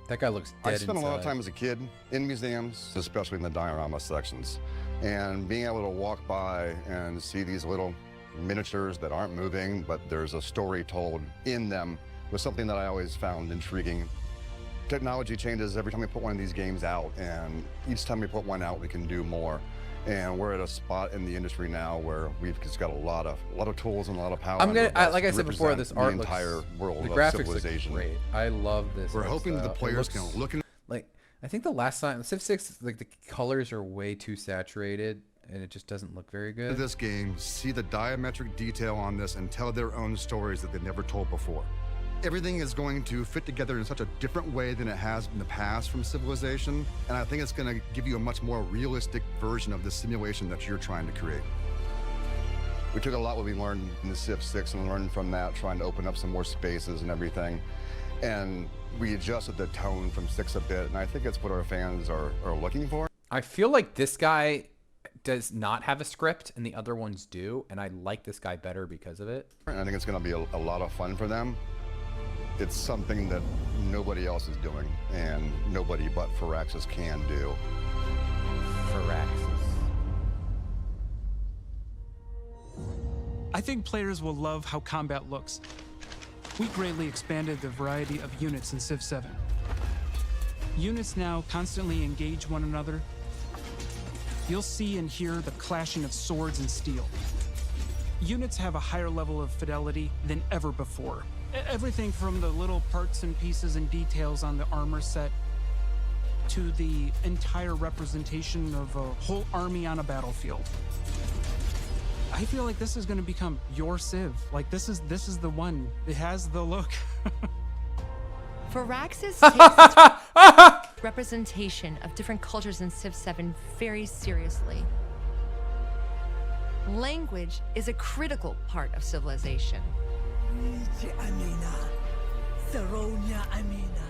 That guy looks dead I spent a lot of inside. time as a kid in museums, especially in the diorama sections. And being able to walk by and see these little miniatures that aren't moving, but there's a story told in them, was something that I always found intriguing. Technology changes every time we put one of these games out, and each time we put one out, we can do more. And we're at a spot in the industry now where we've just got a lot of tools and a lot of power. I'm gonna, under us like I to said before, this represent art the looks, entire world the of graphics look Civilization. great. I love this. We're art hoping that the style. It players looks, can look in. like, I think the last time Civ 6, like the colors are way too saturated and it just doesn't look very good. This game, see the diametric detail on this and tell their own stories that they've never told before. Everything is going to fit together in such a different way than it has in the past from Civilization, and I think it's going to give you a much more realistic version of the simulation that you're trying to create. We took a lot what we learned in the Civ 6 and learned from that, trying to open up some more spaces and everything. And we adjusted the tone from 6 a bit, and I think that's what our fans are looking for. I feel like this guy does not have a script and the other ones do, and I like this guy better because of it. And I think it's going to be a lot of fun for them. It's something that nobody else is doing, and nobody but Firaxis can do. Firaxis. I think players will love how combat looks. We greatly expanded the variety of units in Civ 7. Units now constantly engage one another. You'll see and hear the clashing of swords and steel. Units have a higher level of fidelity than ever before. Everything from the little parts and pieces and details on the armor set to the entire representation of a whole army on a battlefield. I feel like this is going to become your Civ. Like this is the one. It has the look. Firaxis takes its representation of different cultures in Civ 7 very seriously. Language is a critical part of civilization.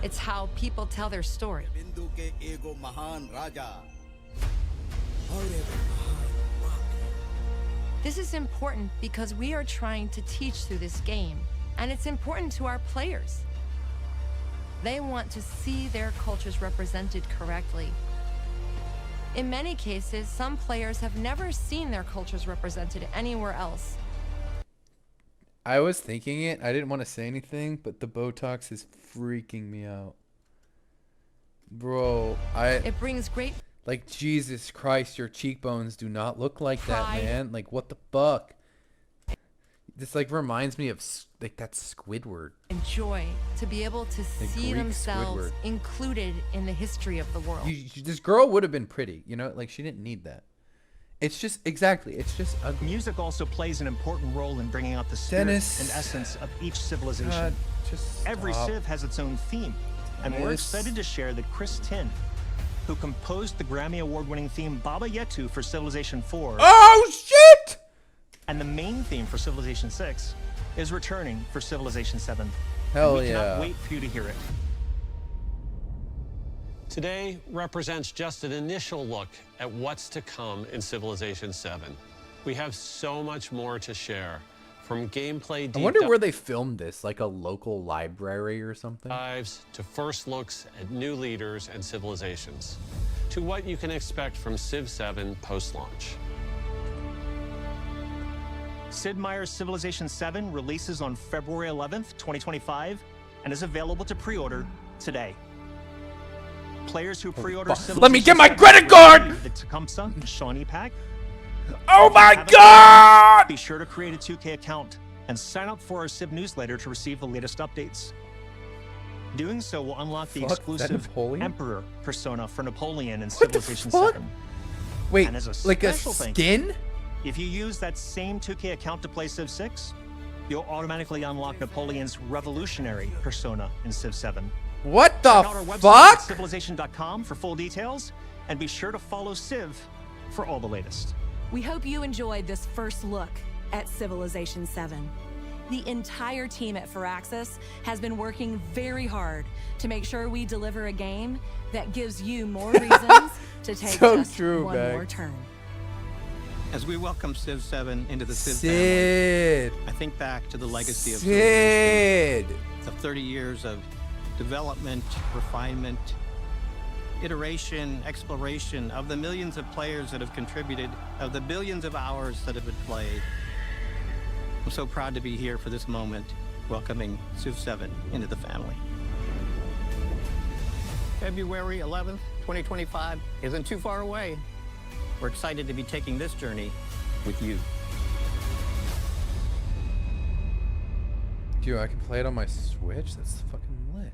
It's how people tell their story. This is important because we are trying to teach through this game, and it's important to our players. They want to see their cultures represented correctly. In many cases, some players have never seen their cultures represented anywhere else. I was thinking it. I didn't want to say anything, but the Botox is freaking me out. Bro, It brings great... Like, Jesus Christ, your cheekbones do not look like that, Pride. man. Like, what the fuck? This, like, reminds me of, like, that Squidward. and joy to be able to see Greek themselves Squidward. included in the history of the world. This girl would have been pretty, you know? Like, she didn't need that. It's just, exactly, it's just ugly. Music also plays an important role in bringing out the spirit Dennis. and essence of each civilization. God, just Every stop. Civ has its own theme, and we're Dennis. excited to share that Chris Tin, who composed the Grammy Award-winning theme Baba Yetu for Civilization 4, Oh, shit! and the main theme for Civilization 6, is returning for Civilization 7. Hell we yeah. cannot wait for you to hear it. Today represents just an initial look at what's to come in Civilization 7. We have so much more to share, from gameplay I deep wonder where they filmed this, like a local library or something. dives to first looks at new leaders and civilizations, to what you can expect from Civ 7 post-launch. Sid Meier's Civilization 7 releases on February 11th, 2025, and is available to pre-order today. Players who pre-order fuck. Civilization Let me get my 7 credit will card! receive the Tecumseh Shawnee Pack, Oh my Haven't god! Be sure to create a 2K account and sign up for our Civ newsletter to receive the latest updates. Doing so will unlock the Fuck, is that exclusive Napoleon? Emperor persona for Napoleon in What the Civilization fuck? 7. Wait, And as a like a special thank you, skin? if you use that same 2K account to play Civ 6, you'll automatically unlock Napoleon's revolutionary persona in Civ 7. What the Check out our website fuck? at civilization.com for full details, and be sure to follow Civ for all the latest. We hope you enjoyed this first look at Civilization 7. The entire team at Firaxis has been working very hard to make sure we deliver a game that gives you more reasons to take So just true, one Meg. more turn. As we welcome Civ 7 into the Civ Sid. family, I think back to the legacy of Civilization, Sid. of 30 years of development, refinement, iteration, exploration, of the millions of players that have contributed, of the billions of hours that have been played. I'm so proud to be here for this moment, welcoming Civ 7 into the family. February 11th, 2025 isn't too far away. We're excited to be taking this journey with you. Dude, I can play it on my Switch? That's fucking lit.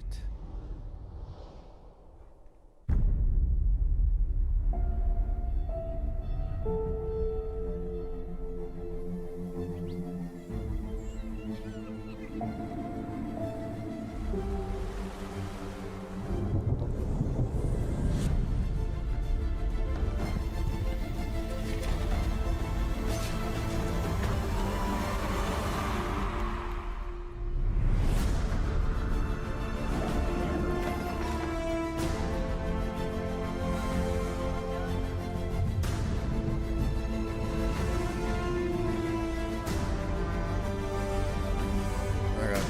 Okay.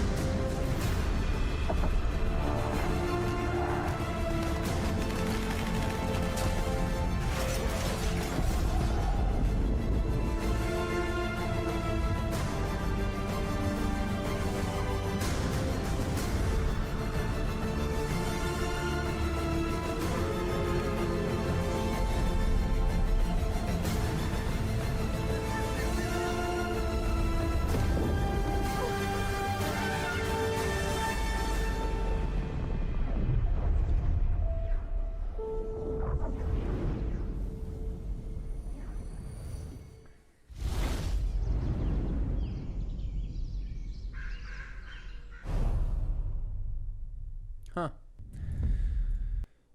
Huh.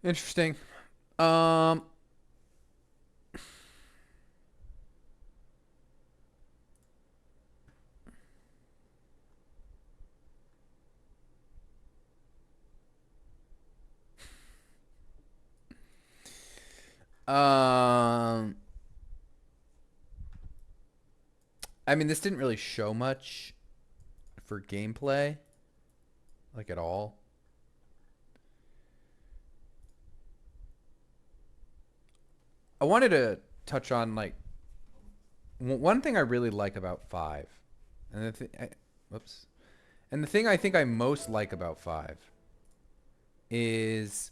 Interesting. Um Um I mean, this didn't really show much for gameplay, like at all. I wanted to touch on like one thing I really like about 5, and whoops, and the thing I think I most like about 5 is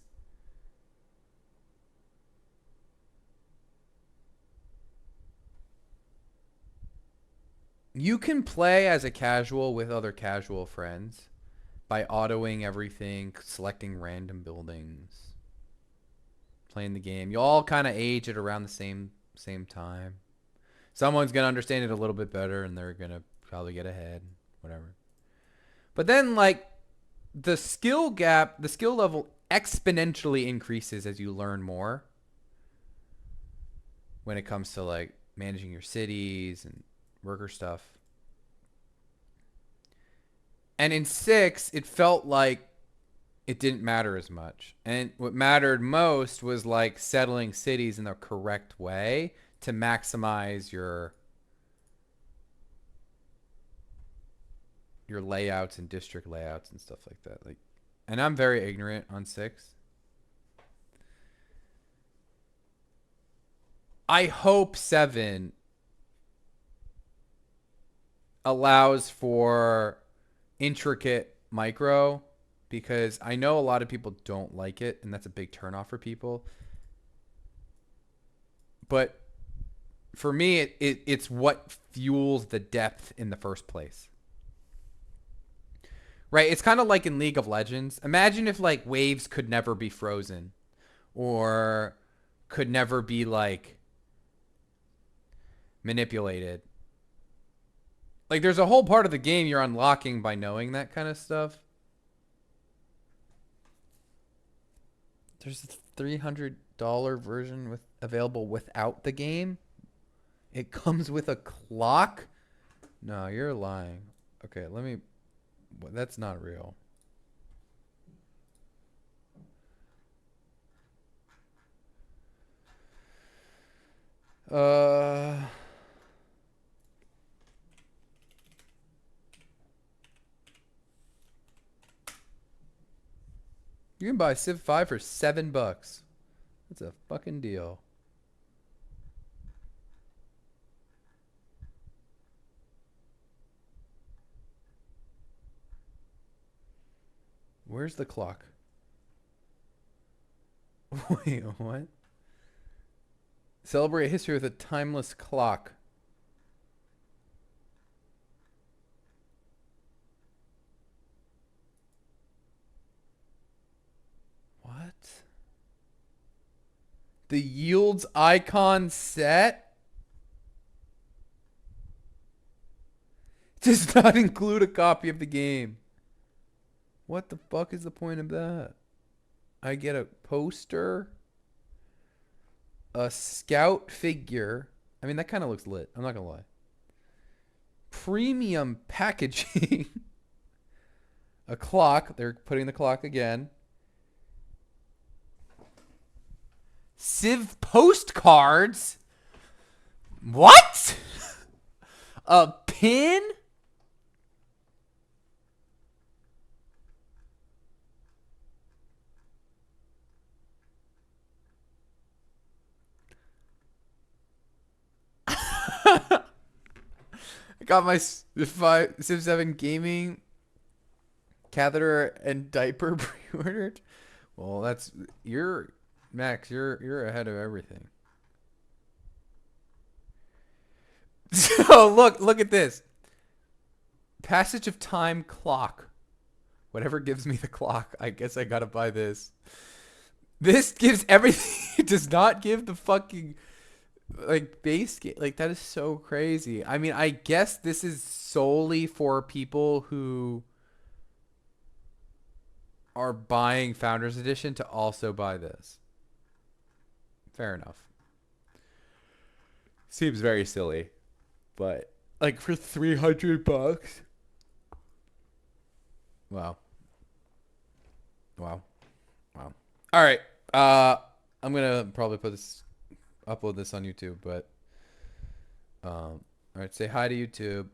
you can play as a casual with other casual friends by autoing everything, selecting random buildings, playing the game. You all kind of age at around the same time. Someone's going to understand it a little bit better and they're going to probably get ahead, whatever. But then like the skill gap, the skill level exponentially increases as you learn more when it comes to like managing your cities and worker stuff. And in 6, it felt like it didn't matter as much. And what mattered most was like settling cities in the correct way to maximize your layouts and district layouts and stuff like that. Like, and I'm very ignorant on 6. I hope 7 allows for intricate micro, because I know a lot of people don't like it, and that's a big turnoff for people. But for me, it's what fuels the depth in the first place. Right? It's kind of like in League of Legends. Imagine if like waves could never be frozen or could never be like manipulated. Like there's a whole part of the game you're unlocking by knowing that kind of stuff. There's a $300 version available without the game. It comes with a clock. No, you're lying. Okay, let me. That's not real. You can buy Civ 5 for $7. That's a fucking deal. Where's the clock? Wait, what? Celebrate history with a timeless clock. What? The yields icon set does not include a copy of the game. What the fuck is the point of that? I get a poster, a scout figure. I mean, that kind of looks lit. I'm not gonna lie. Premium packaging. A clock. They're putting the clock again. Civ postcards. What? A pin? I got my Civ 7 gaming catheter and diaper pre-ordered. Well, that's Max, you're ahead of everything. So look at this. Passage of time clock. Whatever gives me the clock, I guess I gotta buy this. This gives everything. It does not give the fucking like base game. Like that is so crazy. I mean, I guess this is solely for people who are buying Founders Edition to also buy this. Fair enough. Seems very silly, but like for $300. Wow. All right. I'm gonna probably upload this on YouTube, but all right. Say hi to YouTube.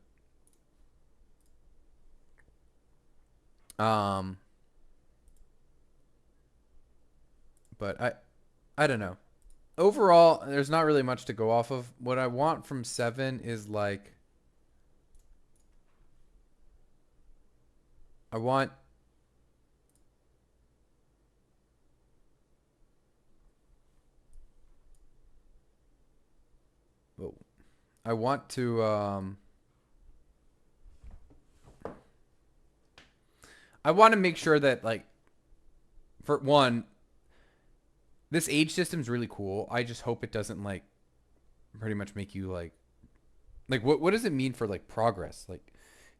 But I don't know. Overall, there's not really much to go off of. What I want from 7 is like I want to I want to make sure that like for one, this age system is really cool. I just hope it doesn't like pretty much make you like what does it mean for like progress? Like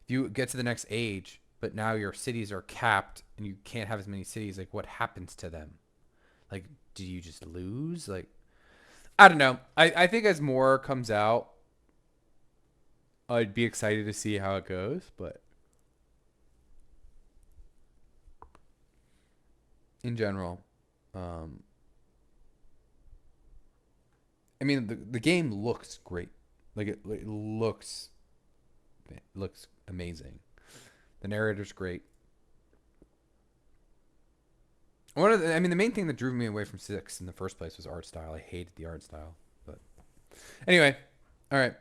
if you get to the next age, but now your cities are capped and you can't have as many cities, like what happens to them? Like do you just lose? Like I don't know. I think as more comes out, I'd be excited to see how it goes, but in general, I mean, the game looks great. Like it looks amazing. The narrator's great. The main thing that drew me away from 6 in the first place was art style. I hated the art style, but anyway, all right.